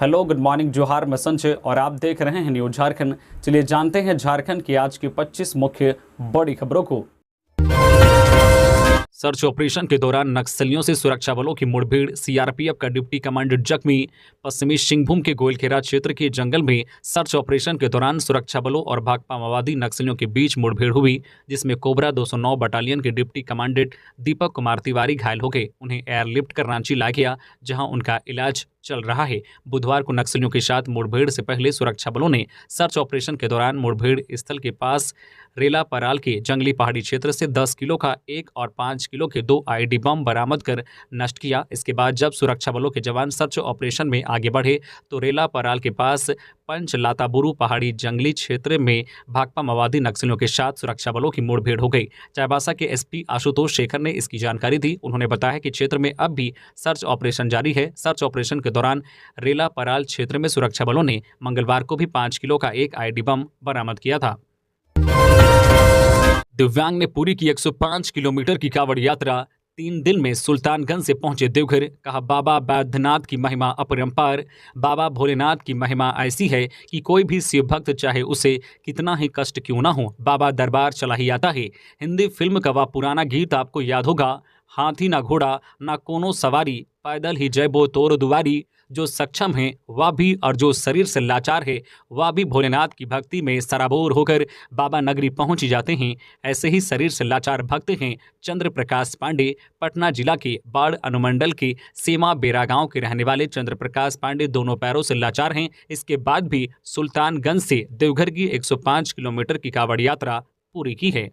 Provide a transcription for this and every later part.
Hello, good morning, जोहार, मैं संजय और आप देख रहे हैं न्यूज झारखंड। चलिए जानते हैं झारखंड की आज की 25 मुख्य बड़ी खबरों को। सर्च ऑपरेशन के दौरान नक्सलियों से सुरक्षा बलों की मुठभेड़, सीआरपीएफ का डिप्टी कमांडर जख्मी। पश्चिमी सिंहभूम के गोइलकेरा क्षेत्र के जंगल में सर्च ऑपरेशन के दौरान सुरक्षा बलों और भाकपा माओवादी नक्सलियों के बीच मुठभेड़ हुई, जिसमें कोबरा 209 बटालियन के डिप्टी कमांडेंट दीपक कुमार तिवारी घायल हो गए। उन्हें एयरलिफ्ट कर रांची लाया गया, जहां उनका इलाज चल रहा है। बुधवार को नक्सलियों के साथ मुठभेड़ से पहले सुरक्षा बलों ने सर्च ऑपरेशन के दौरान मुठभेड़ स्थल के पास रेला पराल के जंगली पहाड़ी क्षेत्र से 10 किलो का 1 और 5 किलो के 2 आईडी बम बरामद कर नष्ट किया। इसके बाद जब सुरक्षा बलों के जवान सर्च ऑपरेशन में आगे बढ़े तो रेला पराल के पास पंच लाताबुरु पहाड़ी जंगली क्षेत्र में भाकपा माओवादी नक्सलियों के साथ सुरक्षा बलों की मुठभेड़ हो गई। चाईबासा के एसपी आशुतोष शेखर ने इसकी जानकारी दी। उन्होंने बताया कि क्षेत्र में अब भी सर्च ऑपरेशन जारी है। सर्च ऑपरेशन के दौरान रेला पराल क्षेत्र में सुरक्षा बलों ने मंगलवार को भी 5 किलो का 1 आईडी बम बरामद किया था। दिव्यांग ने पूरी की 105 किलोमीटर की कांवड़ यात्रा। 3 दिन में सुल्तानगंज से पहुंचे देवघर। कहा, बाबा बैद्यनाथ की महिमा अपरंपार। बाबा भोलेनाथ की महिमा ऐसी है कि कोई भी शिव भक्त चाहे उसे कितना ही कष्ट क्यों ना हो, बाबा दरबार चला ही आता है। हिंदी फिल्म का वह पुराना गीत आपको याद होगा, हाथी ना घोड़ा ना कोनो सवारी, पैदल ही जय बो तोर दुआरी। जो सक्षम है वह भी और जो शरीर से लाचार है वह भी भोलेनाथ की भक्ति में सराबोर होकर बाबा नगरी पहुंच जाते हैं। ऐसे ही शरीर से लाचार भक्त हैं चंद्र प्रकाश पांडे। पटना जिला के बाढ़ अनुमंडल के सेमा बेरा गांव के रहने वाले चंद्र प्रकाश पांडे दोनों पैरों से लाचार हैं। इसके बाद भी सुल्तानगंज से देवघर की 105 किलोमीटर की कांवड़ यात्रा पूरी की है।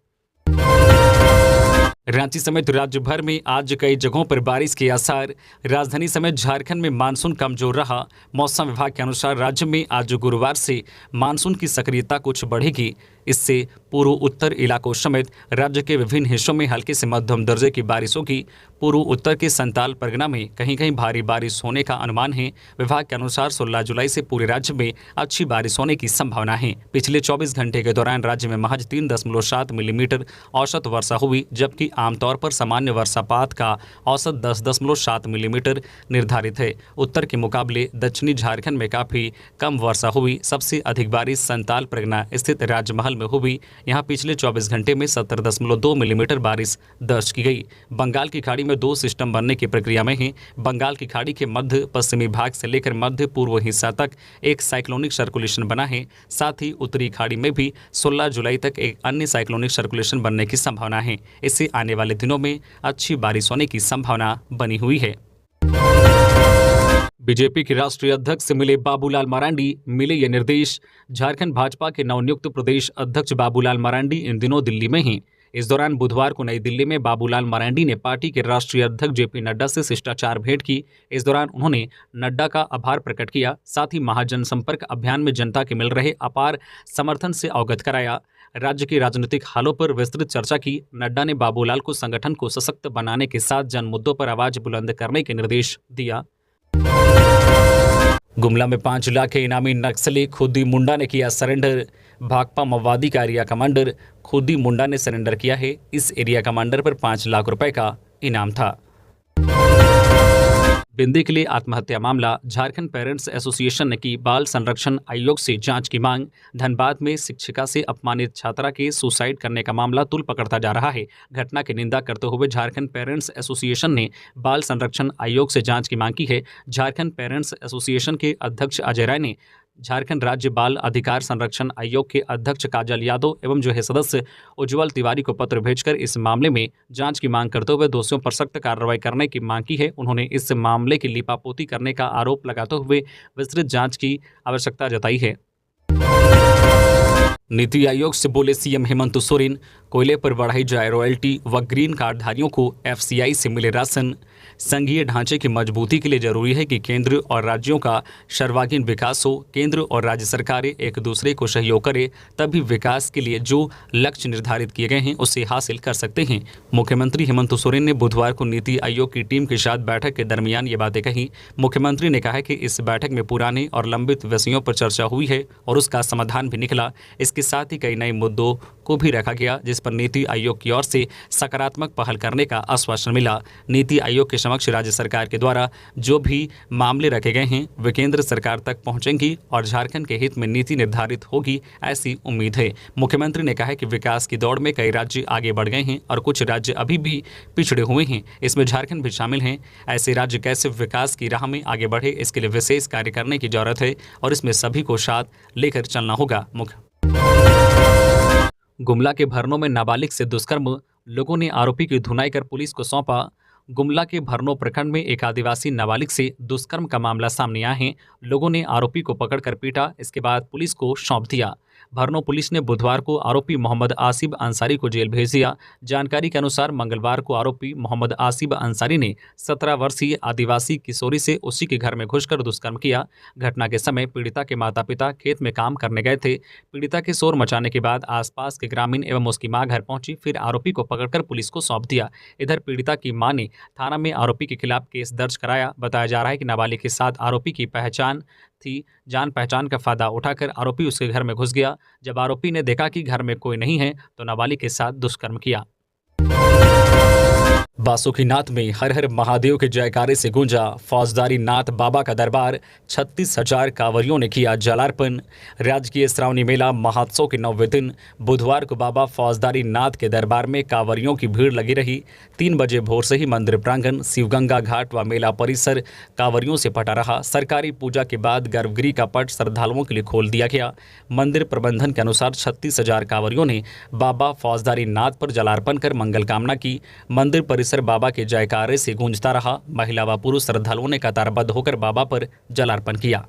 रांची समेत राज्य भर में आज कई जगहों पर बारिश के आसार। राजधानी समेत झारखंड में मानसून कमजोर रहा। मौसम विभाग के अनुसार राज्य में आज गुरुवार से मानसून की सक्रियता कुछ बढ़ेगी। इससे पूर्व उत्तर इलाकों समेत राज्य के विभिन्न हिस्सों में हल्के से मध्यम दर्जे की बारिश होगी। पूर्व उत्तर के संताल परगना में कहीं कहीं भारी बारिश होने का अनुमान है। विभाग के अनुसार 16 जुलाई से पूरे राज्य में अच्छी बारिश होने की संभावना है। पिछले 24 घंटे के दौरान राज्य में महज 3.7 मिलीमीटर औसत वर्षा हुई, जबकि आमतौर पर सामान्य वर्षापात का औसत 10.7 मिलीमीटर निर्धारित है। उत्तर के मुकाबले दक्षिणी झारखंड में काफ़ी कम वर्षा हुई। सबसे अधिक बारिश संताल परगना स्थित राजमहल में हुई। यहाँ पिछले 24 घंटे में 70.2 मिलीमीटर बारिश दर्ज की गई। बंगाल की खाड़ी में 2 सिस्टम बनने की प्रक्रिया में हैं। बंगाल की खाड़ी के मध्य पश्चिमी भाग से लेकर मध्य पूर्व हिस्सा तक एक साइक्लोनिक सर्कुलेशन बना है। साथ ही उत्तरी खाड़ी में भी 16 जुलाई तक एक अन्य साइक्लोनिक सर्कुलेशन बनने की संभावना है। इससे आने वाले दिनों में अच्छी बारिश होने की संभावना बनी हुई है। बीजेपी के राष्ट्रीय अध्यक्ष से मिले बाबूलाल मरांडी, मिले ये निर्देश। झारखंड भाजपा के नवनियुक्त प्रदेश अध्यक्ष बाबूलाल मरांडी इन दिनों दिल्ली में हैं। इस दौरान बुधवार को नई दिल्ली में बाबूलाल मरांडी ने पार्टी के राष्ट्रीय अध्यक्ष जेपी नड्डा से शिष्टाचार भेंट की। इस दौरान उन्होंने नड्डा का आभार प्रकट किया। साथ ही महाजनसंपर्क अभियान में जनता के मिल रहे अपार समर्थन से अवगत कराया। राज्य के राजनीतिक हालों पर विस्तृत चर्चा की। नड्डा ने बाबूलाल को संगठन को सशक्त बनाने के साथ जन मुद्दों पर आवाज बुलंद करने के निर्देश दिया। गुमला में 5 लाख के इनामी नक्सली खुदी मुंडा ने किया सरेंडर। भाकपा माओवादी का एरिया कमांडर खुदी मुंडा ने सरेंडर किया है। इस एरिया कमांडर पर 5 लाख रुपए का इनाम था। बिंदी के लिए आत्महत्या मामला। झारखंड पेरेंट्स एसोसिएशन ने की बाल संरक्षण आयोग से जांच की मांग। धनबाद में शिक्षिका से अपमानित छात्रा के सुसाइड करने का मामला तूल पकड़ता जा रहा है। घटना की निंदा करते हुए झारखंड पेरेंट्स एसोसिएशन ने बाल संरक्षण आयोग से जांच की मांग की है। झारखंड पेरेंट्स एसोसिएशन के अध्यक्ष अजय राय ने झारखंड राज्य बाल अधिकार संरक्षण आयोग के अध्यक्ष काजल यादव एवं जो है सदस्य उज्जवल तिवारी को पत्र भेजकर इस मामले में जांच की मांग करते हुए दोषियों पर सख्त कार्रवाई करने की मांग की है। उन्होंने इस मामले की लीपापोती करने का आरोप लगाते हुए विस्तृत जांच की आवश्यकता जताई है। नीति आयोग से बोले सीएम हेमंत सोरेन, कोयले पर बढ़ाई जाए रॉयल्टी व ग्रीन कार्डधारियों को एफसीआई से मिले राशन। संघीय ढांचे की मजबूती के लिए जरूरी है कि केंद्र और राज्यों का सर्वांगीण विकास हो। केंद्र और राज्य सरकारें एक दूसरे को सहयोग करें, तभी विकास के लिए जो लक्ष्य निर्धारित किए गए हैं उसे हासिल कर सकते हैं। मुख्यमंत्री हेमंत सोरेन ने बुधवार को नीति आयोग की टीम के साथ बैठक के दरमियान ये बातें कही। मुख्यमंत्री ने कहा कि इस बैठक में पुराने और लंबित विषयों पर चर्चा हुई है और उसका समाधान भी निकला। इसके साथ ही कई नए मुद्दों को भी रखा गया, जिस पर नीति आयोग की ओर से सकारात्मक पहल करने का आश्वासन मिला। नीति आयोग के समक्ष राज्य सरकार के द्वारा जो भी मामले रखे गए हैं वे केंद्र सरकार तक पहुंचेंगी और झारखंड के हित में नीति निर्धारित होगी, ऐसी उम्मीद है। मुख्यमंत्री ने कहा कि विकास की दौड़ में कई राज्य आगे बढ़ गए हैं और कुछ राज्य अभी भी पिछड़े हुए हैं, इसमें झारखंड भी शामिल हैं। ऐसे राज्य कैसे विकास की राह में आगे बढ़े, इसके लिए विशेष कार्य करने की जरूरत है और इसमें सभी को साथ लेकर चलना होगा। गुमला के भरनों में नाबालिग से दुष्कर्म, लोगों ने आरोपी की धुनाई कर पुलिस को सौंपा। गुमला के भरनों प्रखंड में एक आदिवासी नाबालिग से दुष्कर्म का मामला सामने आया है। लोगों ने आरोपी को पकड़कर पीटा, इसके बाद पुलिस को सौंप दिया। भरनों पुलिस ने बुधवार को आरोपी मोहम्मद आसिफ अंसारी को जेल भेज दिया। जानकारी के अनुसार मंगलवार को आरोपी मोहम्मद आसिफ अंसारी ने 17 वर्षीय आदिवासी किशोरी से उसी के घर में घुसकर दुष्कर्म किया। घटना के समय पीड़िता के माता पिता खेत में काम करने गए थे। पीड़िता के शोर मचाने के बाद आसपास के ग्रामीण एवं उसकी मां घर पहुंची, फिर आरोपी को पकड़कर पुलिस को सौंप दिया। इधर पीड़िता की मां ने थाना में आरोपी के खिलाफ केस दर्ज कराया। बताया जा रहा है कि नाबालिग के साथ आरोपी की पहचान थी। जान पहचान का फायदा उठाकर आरोपी उसके घर में घुस गया। जब आरोपी ने देखा कि घर में कोई नहीं है तो नाबालिग के साथ दुष्कर्म किया। बासुकीनाथ में हर हर महादेव के जयकारे से गूंजा फौजदारी नाथ बाबा का दरबार। 36,000 कांवरियों ने किया जलार्पण। राजकीय श्रावणी मेला महोत्सव के 9वें दिन बुधवार को बाबा फौजदारी नाथ के दरबार में कांवरियों की भीड़ लगी रही। 3 बजे भोर से ही मंदिर प्रांगण, शिवगंगा घाट व मेला परिसर कांवरियों से पटा रहा। सरकारी पूजा के बाद गर्भगृह का पट श्रद्धालुओं के लिए खोल दिया गया। मंदिर प्रबंधन के अनुसार 36,000 कांवरियों ने बाबा फौजदारी नाथ पर जलार्पण कर मंगल कामना की। मंदिर परिसर बाबा के जयकारे से गूंजता रहा। महिला व पुरुष श्रद्धालुओं ने कतारबद्ध होकर बाबा पर जलार्पण किया।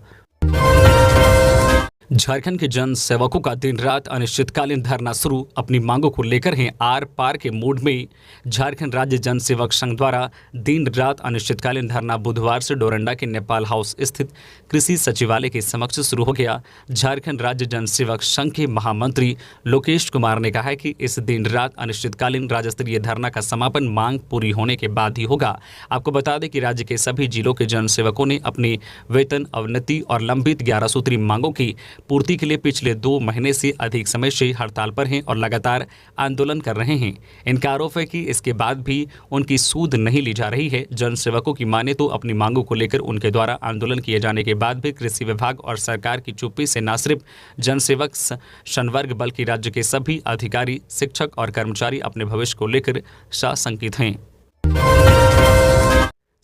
झारखंड के जन सेवकों का दिन रात अनिश्चितकालीन धरना शुरू, अपनी मांगों को लेकर हैं आर पार के मूड में। झारखंड राज्य जन सेवक संघ द्वारा दिन रात अनिश्चितकालीन धरना बुधवार से डोरंडा के नेपाल हाउस स्थित कृषि सचिवालय के समक्ष शुरू हो गया। झारखंड राज्य जन सेवक संघ के महामंत्री लोकेश कुमार ने कहा है कि इस दिन रात अनिश्चितकालीन राज्य स्तरीय धरना का समापन मांग पूरी होने के बाद ही होगा। आपको बता दें कि राज्य के सभी जिलों के जन सेवकों ने अपनी वेतन अवनति और लंबित 11 सूत्री मांगों की पूर्ति के लिए पिछले 2 महीने से अधिक समय से हड़ताल पर हैं और लगातार आंदोलन कर रहे हैं। इनका आरोप है कि इसके बाद भी उनकी सूद नहीं ली जा रही है। जन सेवकों की माने तो अपनी मांगों को लेकर उनके द्वारा आंदोलन किए जाने के बाद भी कृषि विभाग और सरकार की चुप्पी से न सिर्फ जन सेवक संवर्ग बल्कि राज्य के सभी अधिकारी, शिक्षक और कर्मचारी अपने भविष्य को लेकर साशंकित हैं।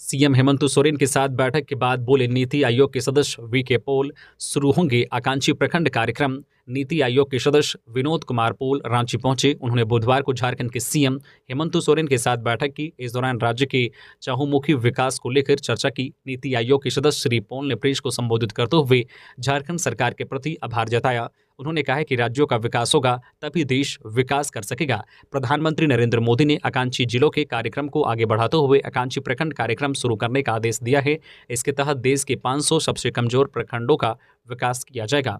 सीएम हेमंत सोरेन के साथ बैठक के बाद बोले नीति आयोग के सदस्य वीके पॉल, शुरू होंगे आकांक्षी प्रखंड कार्यक्रम। नीति आयोग के सदस्य विनोद कुमार पॉल रांची पहुंचे। उन्होंने बुधवार को झारखंड के सीएम हेमंत सोरेन के साथ बैठक की। इस दौरान राज्य के चहुमुखी विकास को लेकर चर्चा की। नीति आयोग के सदस्य श्री पॉल ने प्रेस को संबोधित करते हुए झारखंड सरकार के प्रति आभार जताया। उन्होंने कहा कि राज्यों का विकास होगा तभी देश विकास कर सकेगा। प्रधानमंत्री नरेंद्र मोदी ने आकांक्षी जिलों के कार्यक्रम को आगे बढ़ाते हुए आकांक्षी प्रखंड कार्यक्रम शुरू करने का आदेश दिया है। इसके तहत देश के 500 सबसे कमजोर प्रखंडों का विकास किया जाएगा।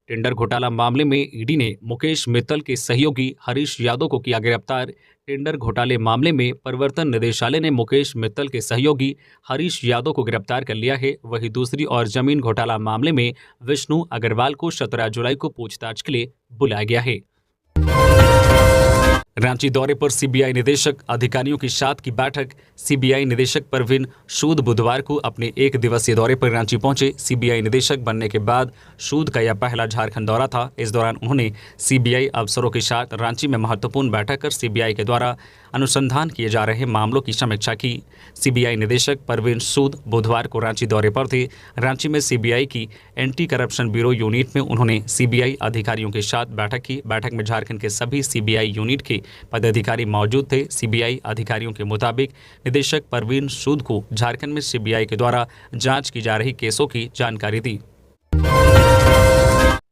टेंडर घोटाला मामले में ईडी ने मुकेश मित्तल के सहयोगी हरीश यादव को किया गिरफ्तार। टेंडर घोटाले मामले में प्रवर्तन निदेशालय ने मुकेश मित्तल के सहयोगी हरीश यादव को गिरफ्तार कर लिया है। वहीं दूसरी ओर जमीन घोटाला मामले में विष्णु अग्रवाल को 17 जुलाई को पूछताछ के लिए बुलाया गया है। रांची दौरे पर सीबीआई निदेशक, अधिकारियों की साथ की बैठक। सीबीआई निदेशक परवीन सूद बुधवार को अपने 1 दिवसीय दौरे पर रांची पहुंचे। सीबीआई निदेशक बनने के बाद सूद का यह पहला झारखंड दौरा था। इस दौरान उन्होंने सीबीआई अफसरों के साथ रांची में महत्वपूर्ण बैठक कर सीबीआई के द्वारा अनुसंधान किए जा रहे मामलों की समीक्षा की। सीबीआई निदेशक परवीन सूद बुधवार को रांची दौरे पर थे। रांची में सीबीआई की एंटी करप्शन ब्यूरो यूनिट में उन्होंने सीबीआई अधिकारियों के साथ बैठक की। बैठक में झारखंड के सभी सीबीआई यूनिट के पदाधिकारी मौजूद थे। सीबीआई अधिकारियों के मुताबिक निदेशक परवीन सूद को झारखंड में सीबीआई के द्वारा जांच की जा रही केसों की जानकारी दी।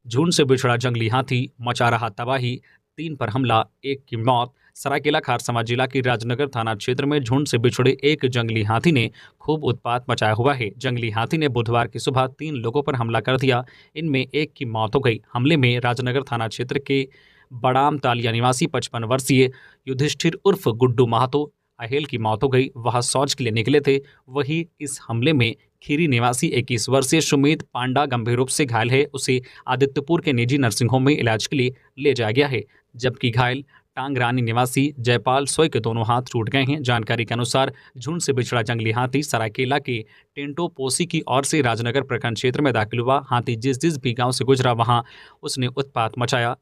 झुंड से बिछड़ा जंगली हाथी, मचा रहा तबाही, 3 पर हमला, 1 की मौत। सरायकेला खारसमा जिला के राजनगर थाना क्षेत्र में झुंड से बिछड़े एक जंगली हाथी ने खूब उत्पात मचाया हुआ है। जंगली हाथी ने बुधवार की सुबह 3 लोगों पर हमला कर दिया। इनमें 1 की मौत हो गई। हमले में राजनगर थाना क्षेत्र के बड़ाम तालिया निवासी 55 वर्षीय युधिष्ठिर उर्फ गुड्डू महतो अहेल की मौत हो गई। वह शौच के लिए निकले थे। वही इस हमले में खीरी निवासी 21 वर्षीय सुमित पांडा गंभीर रूप से घायल है। उसे आदित्यपुर के निजी नर्सिंग होम में इलाज के लिए ले जाया गया है, जबकि घायल टांगरानी निवासी जयपाल सोय के दोनों हाथ टूट गए हैं। जानकारी के अनुसार झुंड से बिछड़ा जंगली हाथी सरायकेला के टेंटो पोसी की ओर से राजनगर प्रखंड क्षेत्र में दाखिल हुआ। हाथी जिस जिस भी गांव से गुजरा वहां उसने उत्पात मचाया।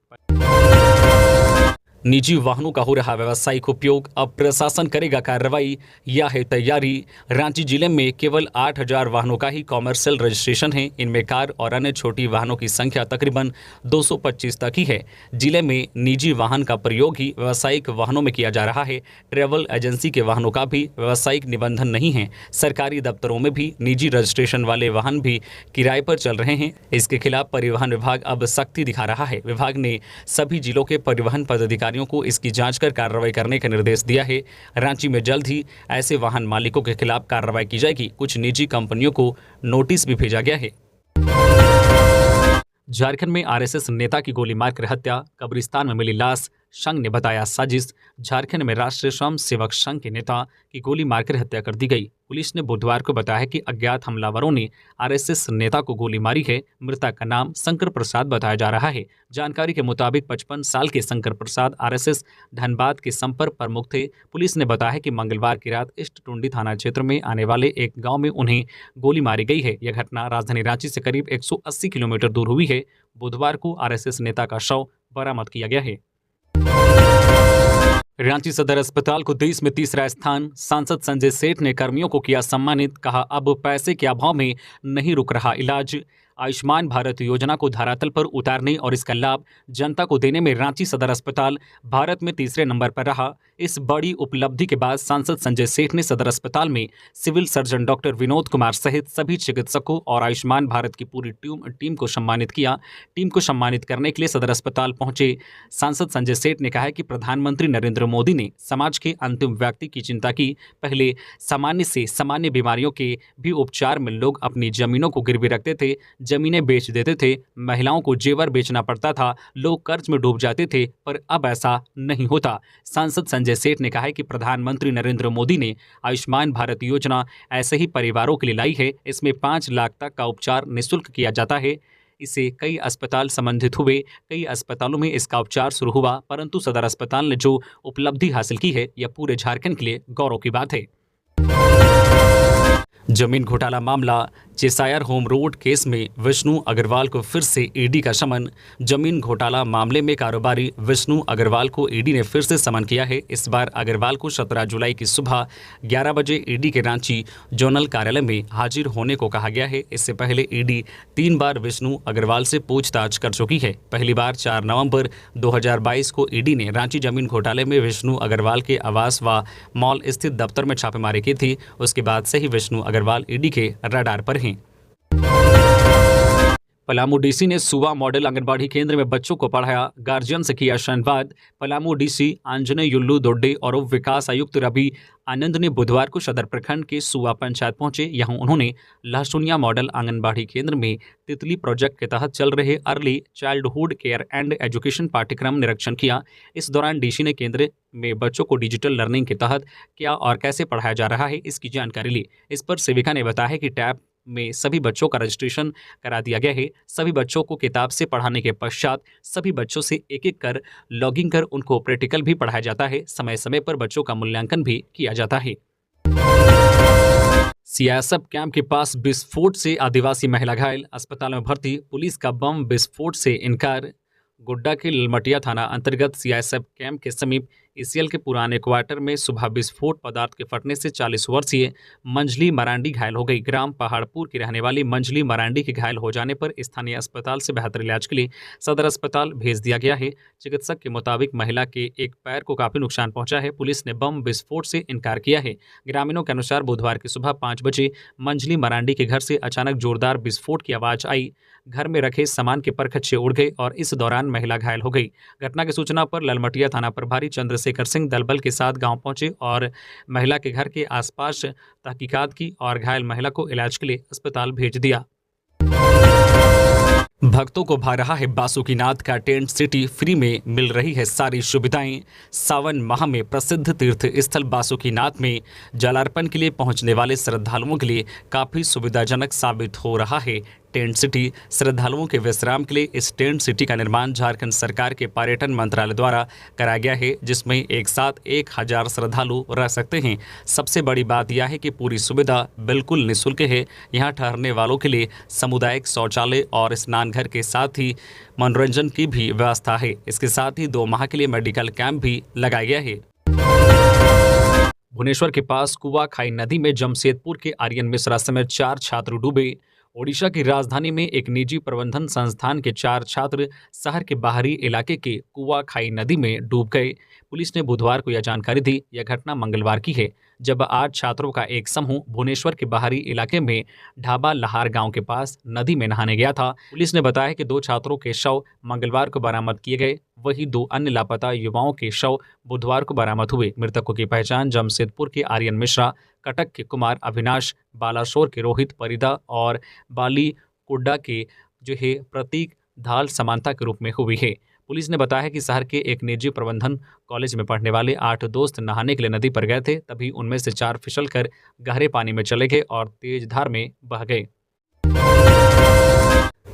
निजी वाहनों का हो रहा व्यावसायिक उपयोग, अब प्रशासन करेगा कार्रवाई, यह है तैयारी। रांची जिले में केवल 8,000 वाहनों का ही कॉमर्शियल रजिस्ट्रेशन है। इनमें कार और अन्य छोटी वाहनों की संख्या तकरीबन 225 तक ही है। जिले में निजी वाहन का प्रयोग ही व्यावसायिक वाहनों में किया जा रहा है। ट्रैवल एजेंसी के वाहनों का भी व्यावसायिक निबंधन नहीं है। सरकारी दफ्तरों में भी निजी रजिस्ट्रेशन वाले वाहन भी किराए पर चल रहे हैं। इसके खिलाफ परिवहन विभाग अब सख्ती दिखा रहा है। विभाग ने सभी जिलों के परिवहन पदाधिकारियों को इसकी जांच कर कार्रवाई करने का निर्देश दिया है। रांची में जल्द ही ऐसे वाहन मालिकों के खिलाफ कार्रवाई की जाएगी। कुछ निजी कंपनियों को नोटिस भी भेजा गया है। झारखंड में आरएसएस नेता की गोली मारकर हत्या, कब्रिस्तान में मिली लाश, संघ ने बताया साजिश। झारखंड में राष्ट्रीय स्वयं सेवक संघ के नेता की गोली मारकर हत्या कर दी गई। पुलिस ने बुधवार को बताया कि अज्ञात हमलावरों ने आरएसएस नेता को गोली मारी है। मृतक का नाम शंकर प्रसाद बताया जा रहा है। जानकारी के मुताबिक 55 साल के शंकर प्रसाद आरएसएस धनबाद के संपर्क प्रमुख थे। पुलिस ने बताया कि मंगलवार की रात ईस्ट टुंडी थाना क्षेत्र में आने वाले एक गाँव में उन्हें गोली मारी गई है। यह घटना राजधानी रांची से करीब 180 किलोमीटर दूर हुई है। बुधवार को आरएसएस नेता का शव बरामद किया गया है। रांची सदर अस्पताल को देश में तीसरा स्थान, सांसद संजय सेठ ने कर्मियों को किया सम्मानित। कहा अब पैसे के अभाव में नहीं रुक रहा इलाज। आयुष्मान भारत योजना को धरातल पर उतारने और इसका लाभ जनता को देने में रांची सदर अस्पताल भारत में तीसरे नंबर पर रहा। इस बड़ी उपलब्धि के बाद सांसद संजय सेठ ने सदर अस्पताल में civil surgeon doctor Vinod Kumar सहित सभी चिकित्सकों और आयुष्मान भारत की पूरी टीम को सम्मानित किया। टीम को सम्मानित करने के लिए सदर अस्पताल पहुंचे सांसद संजय सेठ ने कहा कि प्रधानमंत्री नरेंद्र मोदी ने समाज के अंतिम व्यक्ति की चिंता की। पहले सामान्य से सामान्य बीमारियों के भी उपचार में लोग अपनी जमीनों को गिरवी रखते थे, जमीनें बेच देते थे, महिलाओं को जेवर बेचना पड़ता था, लोग कर्ज में डूब जाते थे, पर अब ऐसा नहीं होता। सांसद संजय सेठ ने कहा है कि प्रधानमंत्री नरेंद्र मोदी ने आयुष्मान भारत योजना ऐसे ही परिवारों के लिए लाई है। इसमें 5 लाख तक का उपचार निःशुल्क किया जाता है। इसे कई अस्पताल संबंधित हुए, कई अस्पतालों में इसका उपचार शुरू हुआ, परंतु सदर अस्पताल ने जो उपलब्धि हासिल की है यह पूरे झारखंड के लिए गौरव की बात है। जमीन घोटाला मामला, चेसायर होम रोड केस में विष्णु अग्रवाल को फिर से ईडी का समन। जमीन घोटाला मामले में कारोबारी विष्णु अग्रवाल को ईडी ने फिर से समन किया है। इस बार अग्रवाल को 17 जुलाई की सुबह 11 बजे ईडी के रांची जोनल कार्यालय में हाजिर होने को कहा गया है। इससे पहले ईडी 3 बार विष्णु अग्रवाल से पूछताछ कर चुकी है। पहली बार 4 नवंबर 2022 को ईडी ने रांची जमीन घोटाले में विष्णु अग्रवाल के आवास व मॉल स्थित दफ्तर में छापेमारी की थी। उसके बाद से ही विष्णु अग्रवाल ईडी के रडार पर हैं। पलामू डीसी ने सुवा मॉडल आंगनबाड़ी केंद्र में बच्चों को पढ़ाया, गार्जियन से किया संवाद। पलामू डीसी आंजनेय युल्लू दोड्डे और उप विकास आयुक्त रवि आनंद ने बुधवार को सदर प्रखंड के सुवा पंचायत पहुंचे। यहां उन्होंने लहसुनिया मॉडल आंगनबाड़ी केंद्र में तितली प्रोजेक्ट के तहत चल रहे early childhood care and education पाठ्यक्रम निरीक्षण किया। इस दौरान डीसी ने केंद्र में बच्चों को डिजिटल लर्निंग के तहत क्या और कैसे पढ़ाया जा रहा है इसकी जानकारी ली। इस पर सेविका ने बताया कि टैब में सभी बच्चों का रजिस्ट्रेशन करा दिया गया है। सभी बच्चों को किताब से पढ़ाने के पश्चात सभी बच्चों से एक एक कर लॉगिंग कर उनको प्रैक्टिकल भी पढ़ाया जाता है। समय समय पर बच्चों का मूल्यांकन भी किया जाता है। सीआईएसएफ कैंप के पास विस्फोट से आदिवासी महिला घायल, अस्पताल में भर्ती, पुलिस का बम विस्फोट से इनकार। गोड्डा के ललमटिया थाना अंतर्गत सीआईएसएफ कैंप के समीप ईसीएल के पुराने क्वार्टर में सुबह विस्फोट पदार्थ के फटने से 40 वर्षीय मंजली मरांडी घायल हो गई। ग्राम पहाड़पुर की रहने वाली मंजली मरांडी के घायल हो जाने पर स्थानीय अस्पताल से बेहतर इलाज के लिए सदर अस्पताल भेज दिया गया है। चिकित्सक के मुताबिक महिला के एक पैर को काफी नुकसान पहुंचा है। पुलिस ने बम विस्फोट से इनकार किया है। ग्रामीणों के अनुसार बुधवार की सुबह 5 बजे मंजली मरांडी के घर से अचानक जोरदार विस्फोट की आवाज आई। घर में रखे सामान के परखच्चे उड़ गए और इस दौरान महिला घायल हो गई। घटना की सूचना पर ललमटिया थाना प्रभारी चंद्रशेखर सिंह दलबल के साथ गांव पहुंचे और महिला के घर के आसपास तहकीकात की और घायल महिला को इलाज के लिए अस्पताल भेज दिया। भक्तों को भा रहा है बासुकीनाथ का टेंट सिटी, फ्री में मिल रही है सारी सुविधाएं। सावन माह में प्रसिद्ध तीर्थ स्थल बासुकीनाथ में जलार्पण के लिए पहुंचने वाले श्रद्धालुओं के लिए काफ़ी सुविधाजनक साबित हो रहा है टेंट सिटी। श्रद्धालुओं के विश्राम के लिए इस टेंट सिटी का निर्माण झारखंड सरकार के पर्यटन मंत्रालय द्वारा कराया गया है, जिसमें एक साथ 1000 श्रद्धालु रह सकते हैं। सबसे बड़ी बात यह है कि पूरी सुविधा बिल्कुल निःशुल्क है। यहाँ ठहरने वालों के लिए सामुदायिक शौचालय और स्नान घर के साथ ही मनोरंजन की भी व्यवस्था है। इसके साथ ही 2 माह के लिए मेडिकल कैंप भी लगाया गया है। भुवनेश्वर के पास कुआखाई नदी में जमशेदपुर के आर्यन मिश्रा समेत 4 छात्र डूबे। ओडिशा की राजधानी में एक निजी प्रबंधन संस्थान के 4 छात्र शहर के बाहरी इलाके के कुआखाई नदी में डूब गए। पुलिस ने बुधवार को यह जानकारी दी। यह घटना मंगलवार की है, जब 8 छात्रों का एक समूह भुवनेश्वर के बाहरी इलाके में ढाबा लहार गांव के पास नदी में नहाने गया था। पुलिस ने बताया कि 2 छात्रों के शव मंगलवार को बरामद किए गए, वहीं 2 अन्य लापता युवाओं के शव बुधवार को बरामद हुए। मृतकों की पहचान जमशेदपुर के आर्यन मिश्रा, कटक के कुमार अविनाश, बालासोर के रोहित परिदा और बाली कुड्डा के जो है प्रतीक धाल समानता के रूप में हुई है। पुलिस ने बताया कि शहर के एक निजी प्रबंधन कॉलेज में पढ़ने वाले 8 दोस्त नहाने के लिए नदी पर गए थे। तभी उनमें से 4 फिसलकर गहरे पानी में चले गए और तेज धार में बह गए।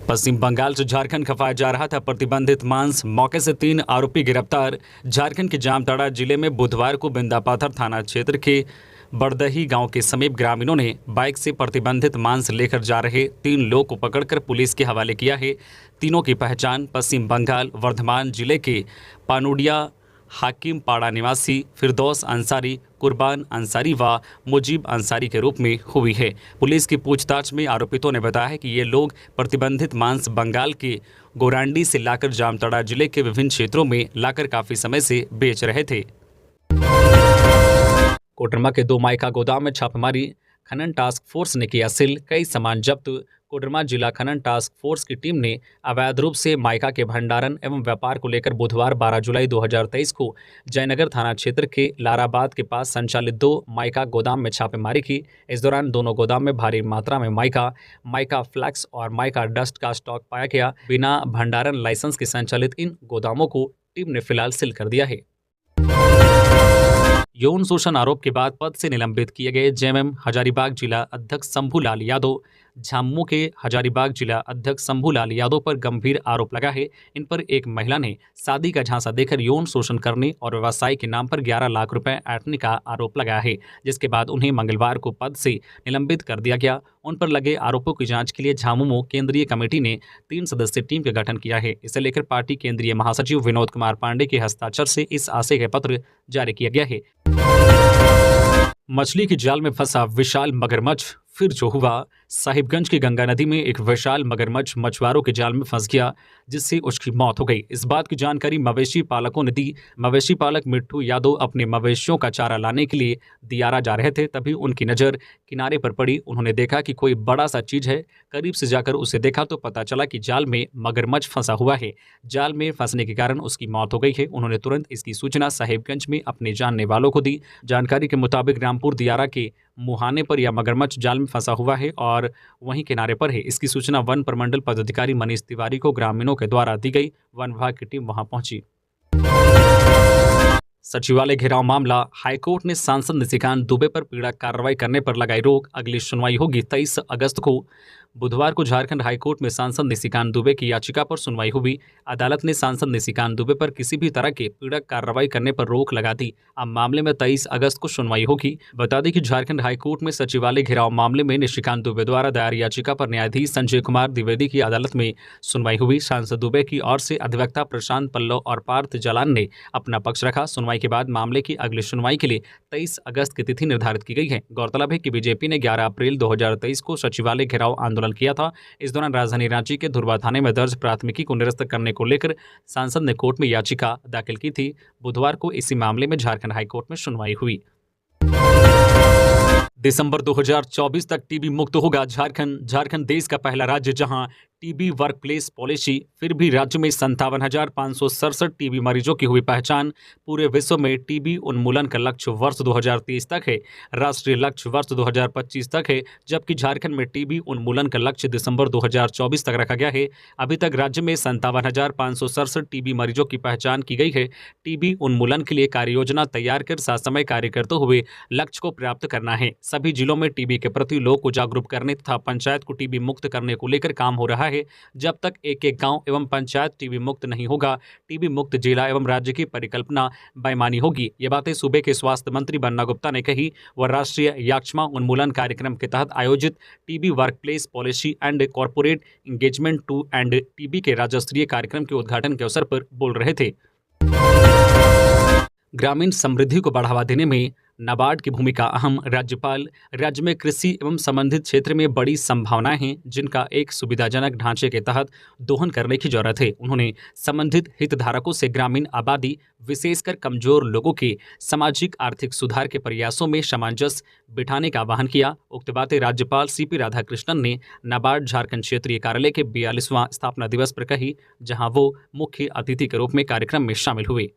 पश्चिम बंगाल से झारखंड खपाया जा रहा था प्रतिबंधित मांस, मौके से 3 आरोपी गिरफ्तार। झारखंड के जामताड़ा जिले में बुधवार को बिंदापाथर थाना क्षेत्र के बड़दही गांव के समीप ग्रामीणों ने बाइक से प्रतिबंधित मांस लेकर जा रहे 3 लोग को पकड़कर पुलिस के हवाले किया है। तीनों की पहचान पश्चिम बंगाल वर्धमान जिले के पानुडिया हाकिम पाड़ा निवासी फिरदौस अंसारी, कुर्बान अंसारी व मुजीब अंसारी के रूप में हुई है। पुलिस की पूछताछ में आरोपितों ने बताया है कि ये लोग प्रतिबंधित मांस बंगाल के गोरांडी से लाकर जामताड़ा जिले के विभिन्न क्षेत्रों में लाकर काफ़ी समय से बेच रहे थे। कोडरमा के 2 माइका गोदाम में छापेमारी, खनन टास्क फोर्स ने किया सील, कई सामान जब्त। कोडरमा जिला खनन टास्क फोर्स की टीम ने अवैध रूप से माइका के भंडारण एवं व्यापार को लेकर बुधवार 12 जुलाई 2023 को जयनगर थाना क्षेत्र के लाराबाद के पास संचालित 2 माइका गोदाम में छापेमारी की। इस दौरान दोनों गोदाम में भारी मात्रा में माइका फ्लैक्स और माइका डस्ट का स्टॉक पाया गया। बिना भंडारण लाइसेंस के संचालित इन गोदामों को टीम ने फिलहाल सील कर दिया है। यौन शोषण आरोप के बाद पद से निलंबित किए गए जेएमएम हजारीबाग जिला अध्यक्ष शंभूलाल यादव। झामुमो के हजारीबाग जिला अध्यक्ष शंभूलाल यादव पर गंभीर आरोप लगा है। इन पर एक महिला ने शादी का झांसा देकर यौन शोषण करने और व्यवसाय के नाम पर 11 लाख रुपए ऐंठने का आरोप लगाया है, जिसके बाद उन्हें मंगलवार को पद से निलंबित कर दिया गया। उन पर लगे आरोपों की जांच के लिए झामुमो केंद्रीय कमेटी ने 3 सदस्यीय टीम का गठन किया है। इसे लेकर पार्टी केंद्रीय महासचिव विनोद कुमार पांडे के हस्ताक्षर से इस आशय का पत्र जारी किया गया है। मछली की जाल में फंसा विशाल मगरमच्छ फिर जो हुआ। साहिबगंज की गंगा नदी में एक विशाल मगरमच्छ मछुआरों के जाल में फंस गया, जिससे उसकी मौत हो गई। इस बात की जानकारी मवेशी पालकों ने दी। मवेशी पालक मिट्टू यादव अपने मवेशियों का चारा लाने के लिए दियारा जा रहे थे, तभी उनकी नज़र किनारे पर पड़ी। उन्होंने देखा कि कोई बड़ा सा चीज़ है। करीब से जाकर उसे देखा तो पता चला कि जाल में मगरमच्छ फंसा हुआ है। जाल में फंसने के कारण उसकी मौत हो गई है। उन्होंने तुरंत इसकी सूचना साहिबगंज में अपने जानने वालों को दी। जानकारी के मुताबिक रामपुर दियारा के मुहाने पर यह मगरमच्छ जाल में फंसा हुआ है और वहीं किनारे पर है। इसकी सूचना वन प्रमंडल पदाधिकारी मनीष तिवारी को ग्रामीणों के द्वारा दी गई। वन विभाग की टीम वहां पहुंची। सचिवालय घेराव मामला, हाईकोर्ट ने सांसद निशिकांत दुबे पर पीड़क कार्रवाई करने पर लगाई रोक। अगली सुनवाई होगी 23 अगस्त को। बुधवार को झारखंड हाईकोर्ट में सांसद निशिकांत दुबे की याचिका पर सुनवाई हुई। अदालत ने सांसद निशिकांत दुबे पर किसी भी तरह के पीड़क कार्रवाई करने पर रोक लगा दी। अब मामले में 23 अगस्त को सुनवाई होगी। बता दें कि झारखंड हाईकोर्ट में सचिवालय घेराव मामले में निशिकांत दुबे द्वारा दायर याचिका पर न्यायाधीश संजय कुमार द्विवेदी की अदालत में सुनवाई हुई। सांसद दुबे की ओर से अधिवक्ता प्रशांत पल्लव और पार्थ जालान ने अपना पक्ष रखा। सुनवाई के बाद मामले की अगली सुनवाई के लिए 23 अगस्त की तिथि निर्धारित की गई है। गौरतलब है कि बीजेपी ने 11 अप्रैल 2023 को सचिवालय घेराव आंदोलन किया था। इस दौरान राजधानी रांची के धुरवा थाने में दर्ज प्राथमिकी को निरस्त करने को लेकर सांसद ने कोर्ट में याचिका दाखिल की थी। बुधवार को इसी मामले में झारखंड हाईकोर्ट में सुनवाई हुई। दिसंबर 2024 तक टीबी मुक्त होगा झारखंड। झारखंड देश का पहला राज्य जहां टीबी वर्कप्लेस पॉलिसी। फिर भी राज्य में 57,567 टीबी मरीजों की हुई पहचान। पूरे विश्व में टीबी उन्मूलन का लक्ष्य वर्ष 2030 तक है। राष्ट्रीय लक्ष्य वर्ष 2025 तक है, जबकि झारखंड में टीबी उन्मूलन का लक्ष्य दिसंबर 2024 तक रखा गया है। अभी तक राज्य में 57,567 टीबी मरीजों की पहचान की गई है। टीबी उन्मूलन के लिए कार्य योजना तैयार कर सासमय कार्य करते हुए लक्ष्य को प्राप्त करना है। सभी जिलों में टीबी के प्रति लोगों को जागरूक करने तथा पंचायत को टीबी मुक्त करने को लेकर काम हो रहा है। जब तक एक एक गांव एवं पंचायत टीबी मुक्त नहीं होगा, टीबी मुक्त जिला एवं राज्य की परिकल्पना बेईमानी होगी। ये बातें सूबे के स्वास्थ्य मंत्री बन्ना गुप्ता ने कही। वह राष्ट्रीय याक्षमा उन्मूलन कार्यक्रम के तहत आयोजित TB workplace policy and corporate engagement to end TB के राज्य स्तरीय कार्यक्रम के उद्घाटन के अवसर पर बोल रहे थे। ग्रामीण समृद्धि को बढ़ावा देने में नाबार्ड की भूमिका अहम। राज्यपाल, राज्य में कृषि एवं संबंधित क्षेत्र में बड़ी संभावनाएं हैं, जिनका एक सुविधाजनक ढांचे के तहत दोहन करने की जरूरत है। उन्होंने संबंधित हितधारकों से ग्रामीण आबादी, विशेषकर कमजोर लोगों के सामाजिक आर्थिक सुधार के प्रयासों में सामंजस्य बिठाने का आह्वान किया। उक्त बातें राज्यपाल सीपी राधाकृष्णन ने नाबार्ड झारखंड क्षेत्रीय कार्यालय के 42वां स्थापना दिवस पर कही, जहां वो मुख्य अतिथि के रूप में कार्यक्रम में शामिल हुए।